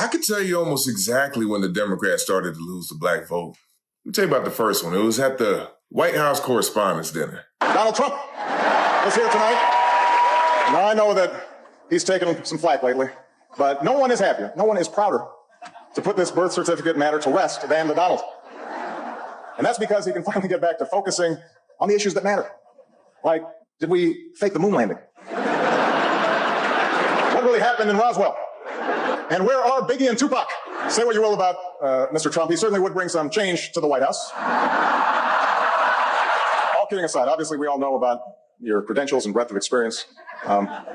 I could tell you almost exactly when the Democrats started to lose the black vote. Let me tell you about the first one. It was at the White House Correspondents' Dinner. Donald Trump is here tonight. Now, I know that he's taken some flack lately, but no one is happier, no one is prouder to put this birth certificate matter to rest than the Donald. And that's because he can finally get back to focusing on the issues that matter. Like, did we fake the moon landing? What really happened in Roswell? And where are Biggie and Tupac? Say what you will about Mr. Trump. He certainly would bring some change to the White House. All kidding aside, obviously we all know about your credentials and breadth of experience. At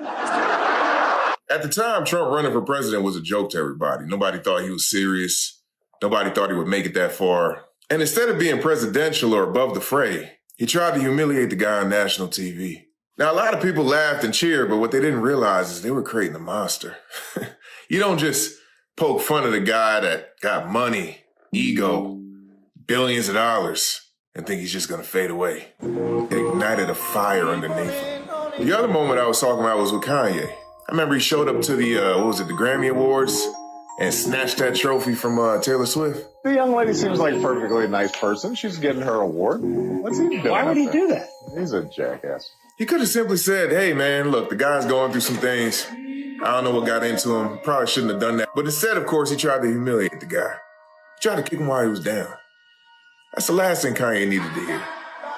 the time, Trump running for president was a joke to everybody. Nobody thought he was serious. Nobody thought he would make it that far. And instead of being presidential or above the fray, he tried to humiliate the guy on national TV. Now, a lot of people laughed and cheered, but what they didn't realize is they were creating a monster. You don't just poke fun of the guy that got money, ego, billions of dollars, and think he's just going to fade away. It ignited a fire underneath him. The other moment I was talking about was with Kanye. I remember he showed up to the, the Grammy Awards and snatched that trophy from Taylor Swift. The young lady seems like a perfectly nice person. She's getting her award. What's he doing? Why would he do that? He's a jackass. He could have simply said, hey, man, look, the guy's going through some things. I don't know what got into him. Probably shouldn't have done that. But instead, of course, he tried to humiliate the guy. He tried to kick him while he was down. That's the last thing Kanye needed to hear.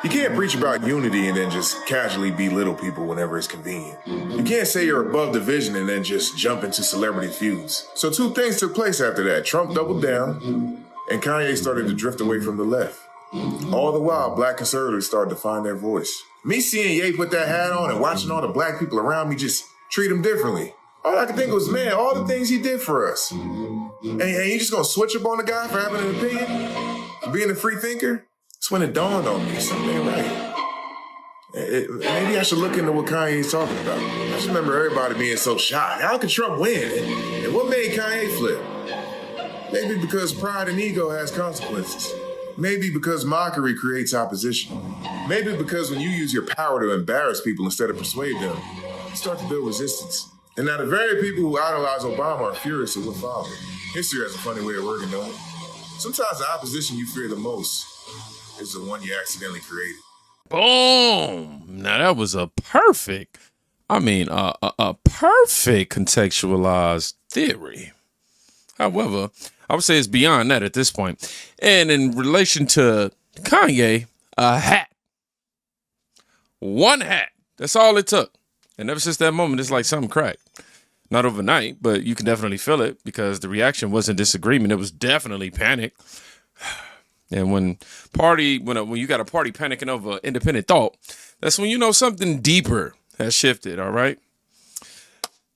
You can't preach about unity and then just casually belittle people whenever it's convenient. You can't say you're above division and then just jump into celebrity feuds. So two things took place after that. Trump doubled down, and Kanye started to drift away from the left. All the while, black conservatives started to find their voice. Me seeing Ye put that hat on and watching all the black people around me just treat him differently. All I could think was, man, all the things he did for us. And you just gonna switch up on the guy for having an opinion? For being a free thinker? That's when it dawned on me, something ain't right. Maybe I should look into what Kanye's talking about. I just remember everybody being so shocked. How could Trump win? And what made Kanye flip? Maybe because pride and ego has consequences. Maybe because mockery creates opposition. Maybe because when you use your power to embarrass people instead of persuade them, you start to build resistance. And now the very people who idolize Obama are furious at what followed. History has a funny way of working, don't it? Sometimes the opposition you fear the most is the one you accidentally created. Boom. Now that was a perfect contextualized theory. However, I would say it's beyond that at this point. And in relation to Kanye, a hat. One hat. That's all it took. And ever since that moment, it's like something cracked. Not overnight, but you can definitely feel it because the reaction wasn't disagreement. It was definitely panic. And when you got a party panicking over independent thought, that's when you know something deeper has shifted, all right?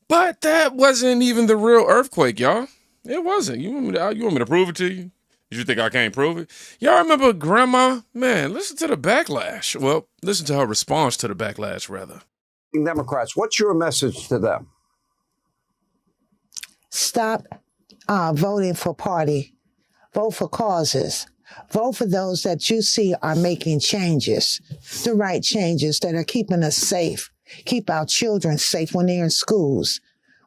But that wasn't even the real earthquake, y'all. It wasn't. You want me to prove it to you? You think I can't prove it? Y'all remember Grandma? Man, listen to the backlash. Well, listen to her response to the backlash, rather. Democrats, what's your message to them? Stop voting for party. Vote for causes. Vote for those that you see are making changes, the right changes that are keeping us safe, keep our children safe when they're in schools,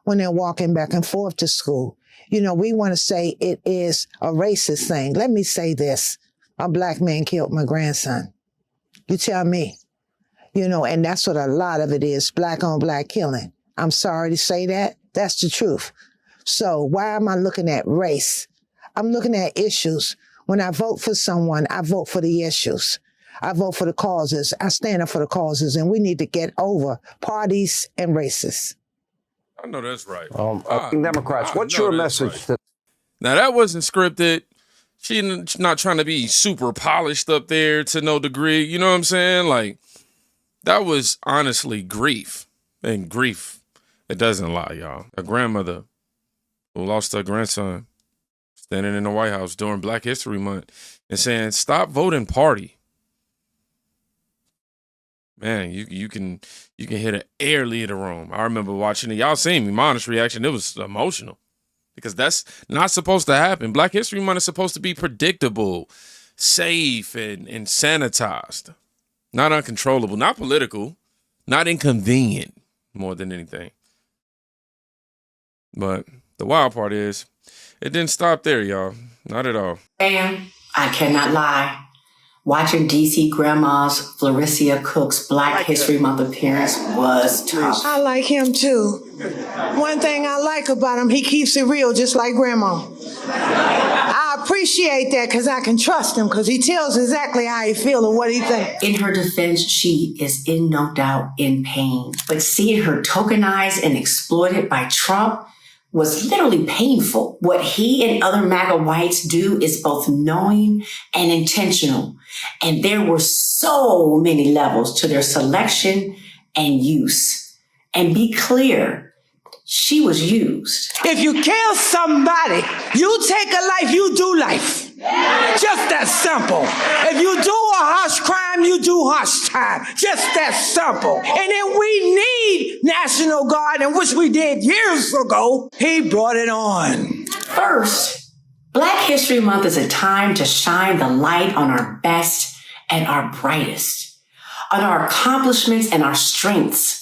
when they're walking back and forth to school. You know, we want to say it is a racist thing. Let me say this. A black man killed my grandson. You tell me. You know, and that's what a lot of it is, black on black killing. I'm sorry to say that. That's the truth. So why am I looking at race? I'm looking at issues. When I vote for someone, I vote for the issues. I vote for the causes. I stand up for the causes, and we need to get over parties and races. I know that's right. Democrats, what's your message to... Now, that wasn't scripted. She's not trying to be super polished up there to no degree. You know what I'm saying? Like, that was honestly grief. And grief, it doesn't lie, y'all. A grandmother who lost her grandson standing in the White House during Black History Month and saying, stop voting party. Man, you can hear the air leave the room. I remember watching it. Y'all seen me, my honest reaction. It was emotional because that's not supposed to happen. Black History Month is supposed to be predictable, safe, and sanitized. Not uncontrollable, not political, not inconvenient more than anything. But the wild part is it didn't stop there, y'all. Not at all. And I cannot lie. Watching DC Grandma's Floricia Cook's Black History Month appearance was tough. I like him too. One thing I like about him, he keeps it real just like Grandma. I appreciate that because I can trust him because he tells exactly how he feels and what he thinks. In her defense, she is in no doubt in pain. But seeing her tokenized and exploited by Trump was literally painful. What he and other MAGA whites do is both knowing and intentional. And there were so many levels to their selection and use. And be clear, she was used. If you kill somebody, you take a life, you do life. Just that simple. If you do a harsh crime, you do harsh time. Just that simple. And then we need National Guard, and which we did years ago. He brought it on. First, Black History Month is a time to shine the light on our best and our brightest, on our accomplishments and our strengths.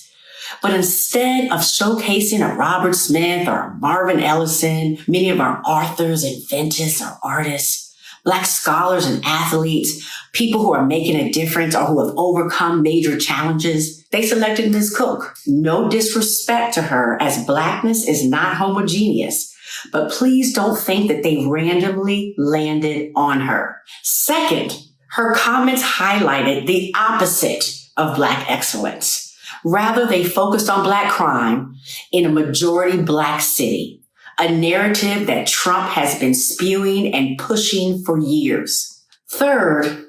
But instead of showcasing a Robert Smith or a Marvin Ellison, many of our authors, inventors, or artists, Black scholars and athletes, people who are making a difference or who have overcome major challenges, they selected Ms. Cook. No disrespect to her, as Blackness is not homogeneous, but please don't think that they randomly landed on her. Second, her comments highlighted the opposite of Black excellence. Rather, they focused on Black crime in a majority Black city, a narrative that Trump has been spewing and pushing for years. Third,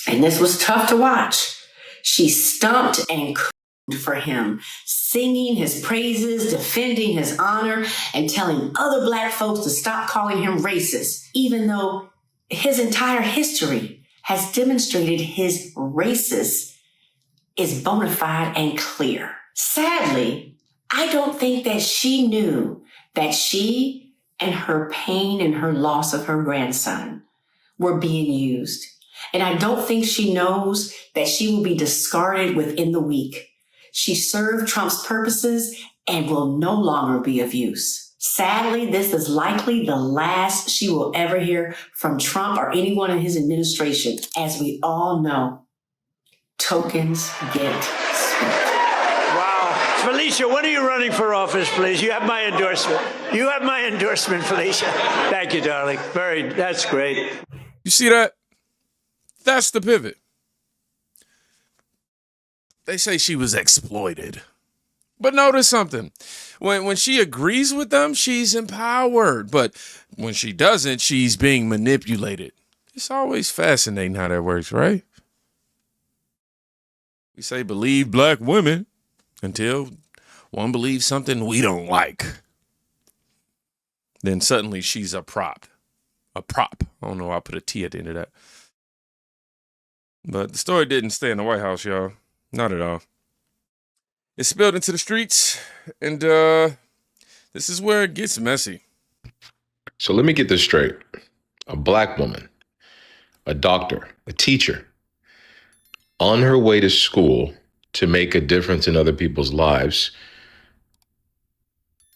and this was tough to watch, she stumped and cooed for him, singing his praises, defending his honor, and telling other Black folks to stop calling him racist, even though his entire history has demonstrated his racist is bona fide and clear. Sadly, I don't think that she knew that she and her pain and her loss of her grandson were being used. And I don't think she knows that she will be discarded within the week. She served Trump's purposes and will no longer be of use. Sadly, this is likely the last she will ever hear from Trump or anyone in his administration. As we all know, tokens get spent. Wow. Felicia, when are you running for office, please? You have my endorsement. You have my endorsement, Felicia. Thank you, darling. That's great. You see that? That's the pivot. They say she was exploited. But notice something. When she agrees with them, she's empowered. But when she doesn't, she's being manipulated. It's always fascinating how that works, right? We say believe Black women until one believes something we don't like. Then suddenly she's a prop. A prop. I don't know why I put a T at the end of that. But the story didn't stay in the White House, y'all. Not at all. It spilled into the streets, and this is where it gets messy. So let me get this straight. A Black woman, a doctor, a teacher, on her way to school to make a difference in other people's lives,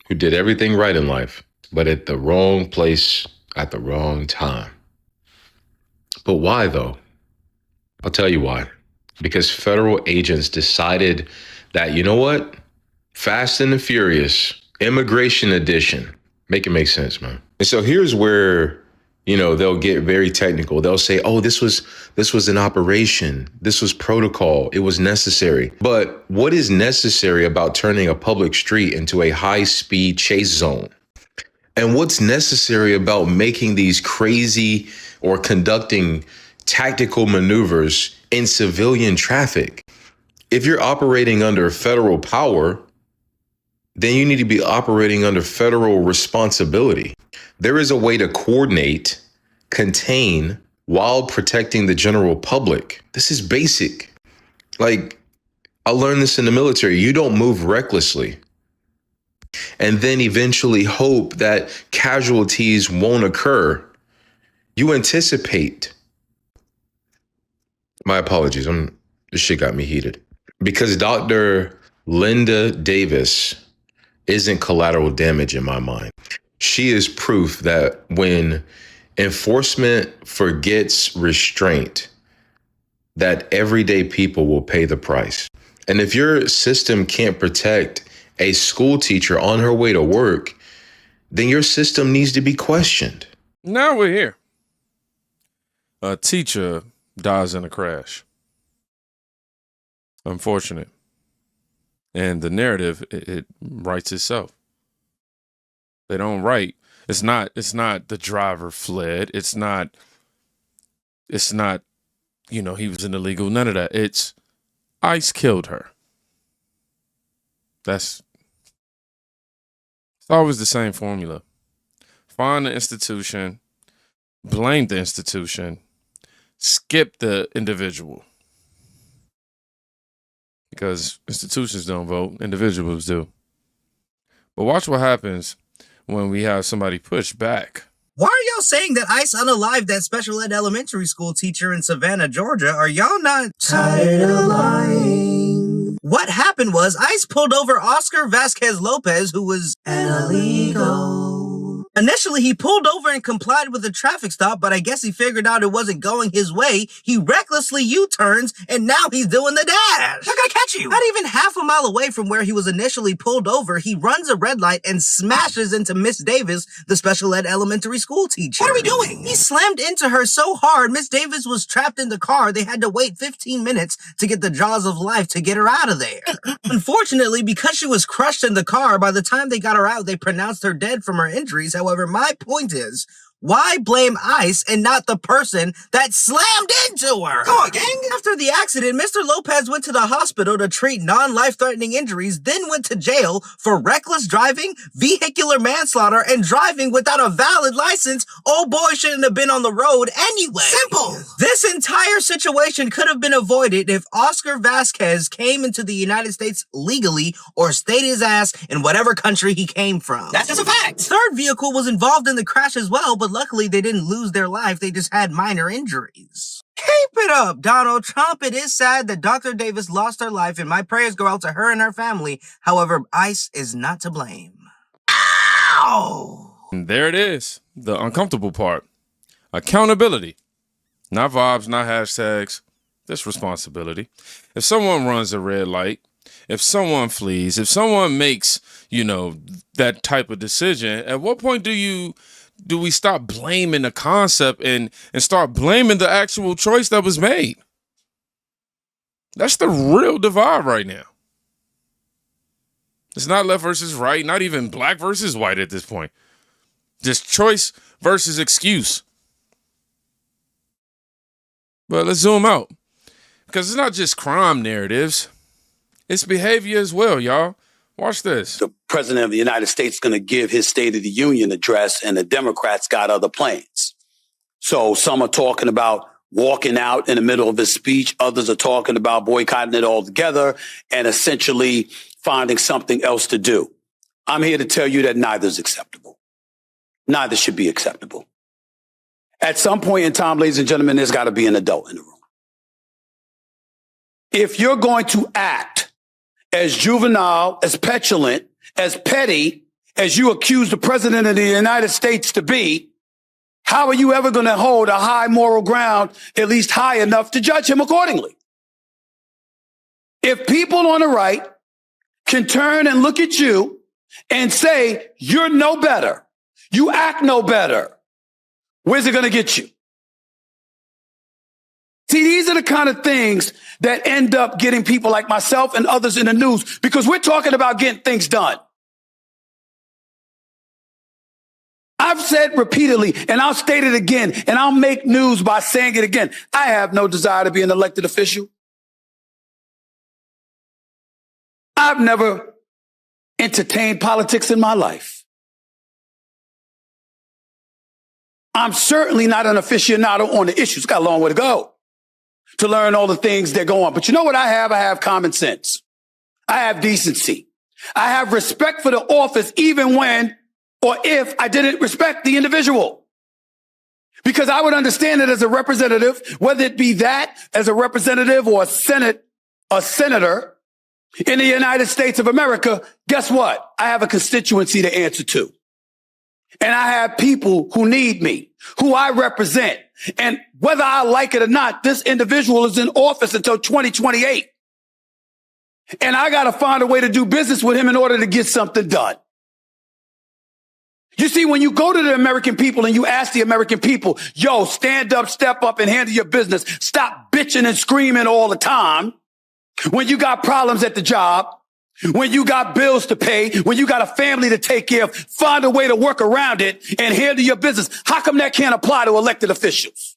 who did everything right in life, but at the wrong place at the wrong time. But why, though? I'll tell you why. Because federal agents decided that, you know what? Fast and the Furious, Immigration Edition. Make it make sense, man. And so here's where, they'll get very technical. They'll say, oh, this was an operation. This was protocol. It was necessary. But what is necessary about turning a public street into a high-speed chase zone? And what's necessary about making these crazy or conducting tactical maneuvers in civilian traffic? If you're operating under federal power, then you need to be operating under federal responsibility. There is a way to coordinate, contain, while protecting the general public. This is basic. Like, I learned this in the military. You don't move recklessly and then eventually hope that casualties won't occur. You anticipate. My apologies. This shit got me heated. Because Dr. Linda Davis isn't collateral damage in my mind. She is proof that when enforcement forgets restraint, that everyday people will pay the price. And if your system can't protect a school teacher on her way to work, then your system needs to be questioned. Now we're here. A teacher dies in a crash. Unfortunate. And the narrative, it writes itself. They don't write. It's not the driver fled. It's not, he was an illegal. None of that. It's ICE killed her. It's always the same formula. Find the institution, blame the institution, skip the individual. Because institutions don't vote, individuals do. But watch what happens when we have somebody push back. Why are y'all saying that ICE unalived that special ed elementary school teacher in Savannah, Georgia? Are y'all not tired of lying? What happened was ICE pulled over Oscar Vasquez Lopez, who was illegal. Initially, he pulled over and complied with the traffic stop, but I guess he figured out it wasn't going his way. He recklessly U-turns, and now he's doing the dash. They're gonna catch you. Not even half a mile away from where he was initially pulled over, he runs a red light and smashes into Miss Davis, the special ed elementary school teacher. What are we doing? He slammed into her so hard, Miss Davis was trapped in the car. They had to wait 15 minutes to get the jaws of life to get her out of there. Unfortunately, because she was crushed in the car, by the time they got her out, they pronounced her dead from her injuries. However, my point is, why blame ICE and not the person that slammed into her? Come on, gang! After the accident, Mr. Lopez went to the hospital to treat non-life-threatening injuries, then went to jail for reckless driving, vehicular manslaughter, and driving without a valid license. Old boy shouldn't have been on the road anyway. Simple! This entire situation could have been avoided if Oscar Vasquez came into the United States legally or stayed his ass in whatever country he came from. That's just a fact! Third vehicle was involved in the crash as well, but luckily they didn't lose their life, they just had minor injuries. Keep it up, Donald Trump. It is sad that Dr. Davis lost her life, and my prayers go out to her and her family. However, ICE is not to blame. Ow! And there it is, the uncomfortable part. Accountability. Not vibes, not hashtags. This responsibility. If someone runs a red light, if someone flees, if someone makes, that type of decision, at what point do we stop blaming the concept and start blaming the actual choice that was made? That's the real divide right now. It's not left versus right, not even black versus white at this point. Just choice versus excuse. But let's zoom out. Because it's not just crime narratives. It's behavior as well, y'all. Watch this. The president of the United States is going to give his State of the Union address, and the Democrats got other plans. So some are talking about walking out in the middle of his speech. Others are talking about boycotting it altogether and essentially finding something else to do. I'm here to tell you that neither is acceptable. Neither should be acceptable. At some point in time, ladies and gentlemen, there's got to be an adult in the room. If you're going to act as juvenile, as petulant, as petty, as you accuse the president of the United States to be, how are you ever going to hold a high moral ground, at least high enough to judge him accordingly? If people on the right can turn and look at you and say, you're no better, you act no better, where's it going to get you? See, these are the kind of things that end up getting people like myself and others in the news because we're talking about getting things done. I've said repeatedly, and I'll state it again, and I'll make news by saying it again. I have no desire to be an elected official. I've never entertained politics in my life. I'm certainly not an aficionado on the issues. Got a long way to go to learn all the things that go on. But you know what I have? I have common sense. I have decency. I have respect for the office even when or if I didn't respect the individual. Because I would understand it as a representative, whether it be that as a representative or a senator in the United States of America. Guess what? I have a constituency to answer to. And I have people who need me, who I represent. And whether I like it or not, this individual is in office until 2028. And I got to find a way to do business with him in order to get something done. You see, when you go to the American people and you ask the American people, yo, stand up, step up and handle your business. Stop bitching and screaming all the time. When you got problems at the job, when you got bills to pay, when you got a family to take care of, find a way to work around it and handle your business. How come that can't apply to elected officials?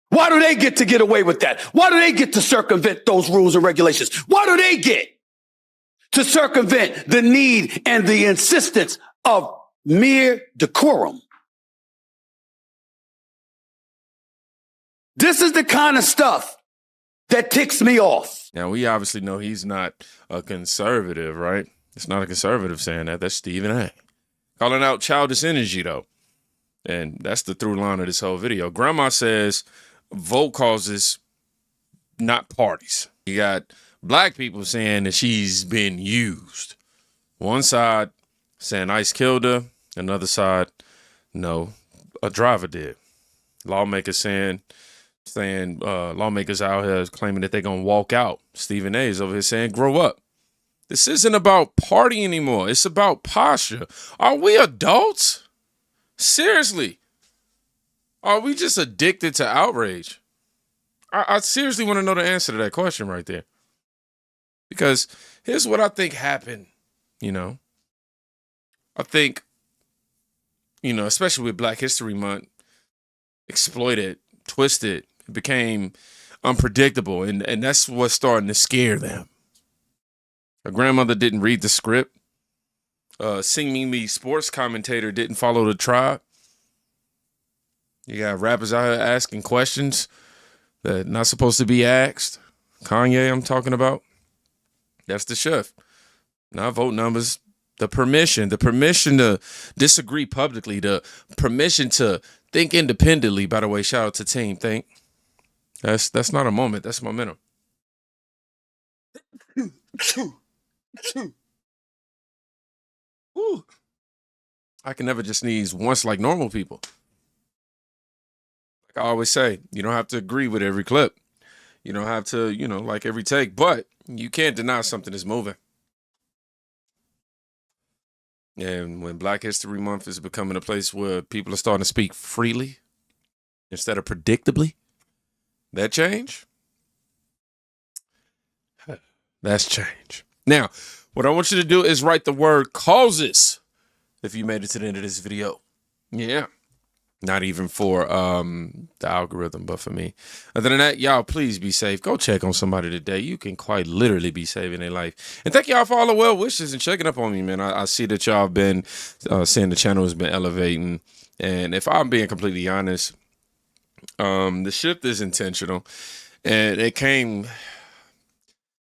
Why do they get away with that? Why do they get to circumvent those rules and regulations? Why do they get to circumvent the need and the insistence of mere decorum? This is the kind of stuff that ticks me off. Now, we obviously know he's not a conservative, right? It's not a conservative saying that. That's Stephen A. Calling out childish energy, though. And that's the through line of this whole video. Grandma says vote causes, not parties. You got black people saying that she's been used. One side saying ICE killed her. Another side, no, a driver did. Lawmakers saying lawmakers out here claiming that they're going to walk out. Stephen A is over here saying, grow up. This isn't about party anymore. It's about posture. Are we adults? Seriously. Are we just addicted to outrage? I seriously want to know the answer to that question right there. Because here's what I think happened, I think, especially with Black History Month, exploited, twisted, it became unpredictable. And that's what's starting to scare them. A grandmother didn't read the script. Seemingly sports commentator didn't follow the tribe. You got rappers out here asking questions that not supposed to be asked. Kanye, I'm talking about. That's the shift. Not vote numbers. The permission to disagree publicly, the permission to think independently. By the way, shout out to Team Think. That's not a moment. That's momentum. Ooh. I can never just sneeze once like normal people. Like I always say, you don't have to agree with every clip. You don't have to, like every take, but you can't deny something is moving. And when Black History Month is becoming a place where people are starting to speak freely instead of predictably, that change? That's change. Now, what I want you to do is write the word causes if you made it to the end of this video. Yeah. Not even for the algorithm, but for me. Other than that, y'all, please be safe. Go check on somebody today. You can quite literally be saving their life. And thank y'all for all the well wishes and checking up on me, man. I see that y'all been saying the channel has been elevating. And if I'm being completely honest, the shift is intentional. And it came...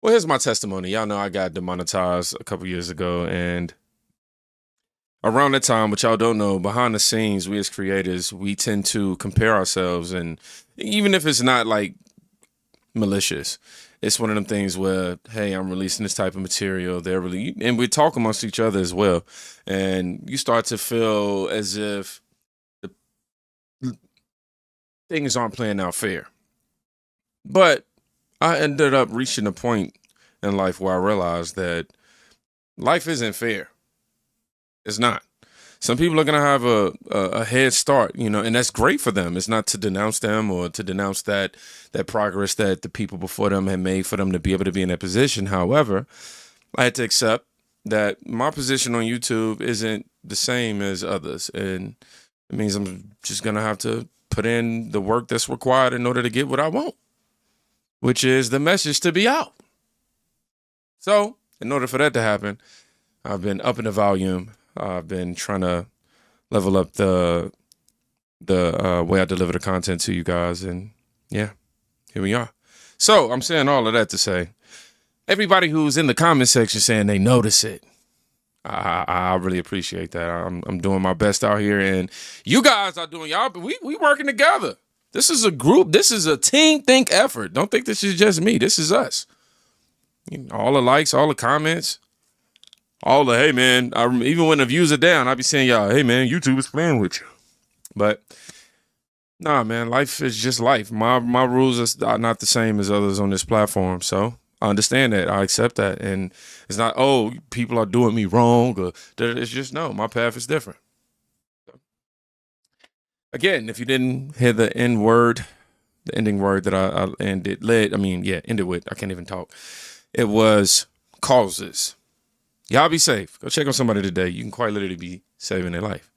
Well, here's my testimony. Y'all know I got demonetized a couple years ago. And around that time, what y'all don't know, behind the scenes, we as creators, we tend to compare ourselves. And even if it's not like malicious, it's one of them things where, hey, I'm releasing this type of material. And we talk amongst each other as well. And you start to feel as if things aren't playing out fair. But I ended up reaching a point in life where I realized that life isn't fair. It's not. Some people are going to have a head start, and that's great for them. It's not to denounce them or to denounce that progress that the people before them had made for them to be able to be in that position. However, I had to accept that my position on YouTube isn't the same as others. And it means I'm just going to have to put in the work that's required in order to get what I want, which is the message to be out. So in order for that to happen, I've been upping the volume. I've been trying to level up the way I deliver the content to you guys. And yeah, here we are. So I'm saying all of that to say, everybody who's in the comment section saying they notice it, I really appreciate that. I'm doing my best out here, and you guys are doing y'all. But we working together. This is a group. This is a team think effort. Don't think this is just me. This is us. All the likes, all the comments. all the, hey man, even when the views are down, I be saying y'all, hey man, YouTube is playing with you. But nah, man, life is just life. My rules are not the same as others on this platform. So I understand that. I accept that. And it's not, oh, people are doing me wrong. Or it's just, no, my path is different. Again, if you didn't hear the end word, the ending word that I ended with, I can't even talk. It was causes. Y'all be safe. Go check on somebody today. You can quite literally be saving their life.